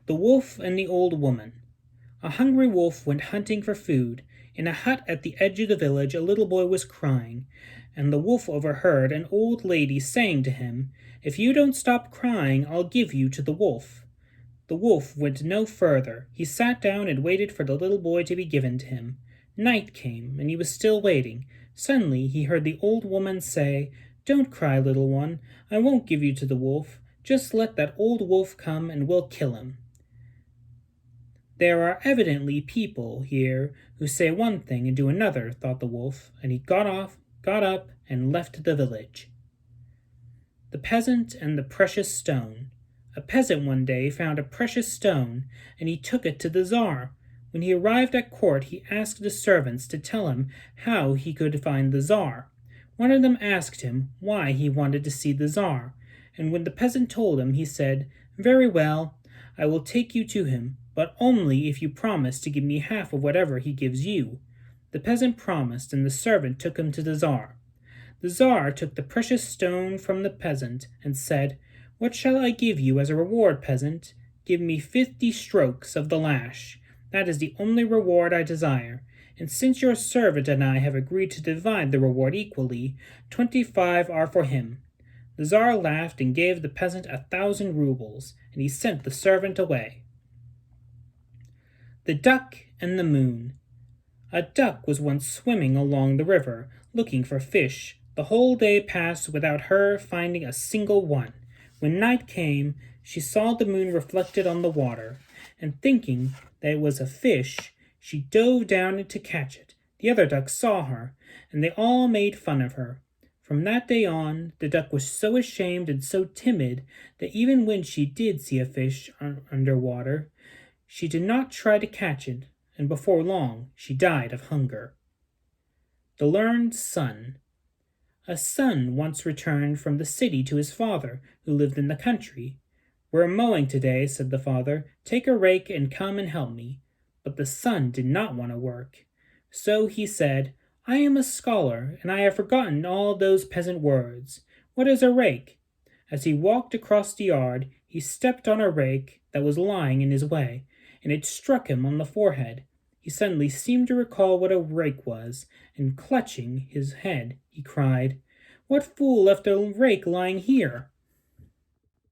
The Wolf and the Old Woman. A hungry wolf went hunting for food. In a hut at the edge of the village a little boy was crying, and the wolf overheard an old lady saying to him, "If you don't stop crying, I'll give you to the wolf." The wolf went no further. He sat down and waited for the little boy to be given to him. Night came, and he was still waiting. Suddenly he heard the old woman say, "Don't cry, little one. I won't give you to the wolf. Just let that old wolf come, and we'll kill him." "There are evidently people here who say one thing and do another," thought the wolf, and he got up, and left the village. The Peasant and the Precious Stone. A peasant one day found a precious stone, and he took it to the Tsar. When he arrived at court, he asked the servants to tell him how he could find the Tsar. One of them asked him why he wanted to see the Tsar, and when the peasant told him, he said, "Very well, I will take you to him, but only if you promise to give me half of whatever he gives you." The peasant promised, and the servant took him to the Tsar. The Tsar took the precious stone from the peasant and said, "What shall I give you as a reward, peasant?" "Give me 50 strokes of the lash. That is the only reward I desire, and since your servant and I have agreed to divide the reward equally, 25 are for him." The Tsar laughed and gave the peasant 1,000 rubles, and he sent the servant away. The Duck and the Moon. A duck was once swimming along the river, looking for fish. The whole day passed without her finding a single one. When night came, she saw the moon reflected on the water, and thinking that it was a fish, she dove down to catch it. The other ducks saw her, and they all made fun of her. From that day on, the duck was so ashamed and so timid that even when she did see a fish under water, she did not try to catch it, and before long she died of hunger. The Learned Son. A son once returned from the city to his father, who lived in the country. "We're mowing today," said the father. "Take a rake and come and help me." But the son did not want to work. So he said, "I am a scholar, and I have forgotten all those peasant words. What is a rake?" As he walked across the yard, he stepped on a rake that was lying in his way, and it struck him on the forehead. He suddenly seemed to recall what a rake was, and clutching his head, he cried, "What fool left a rake lying here?"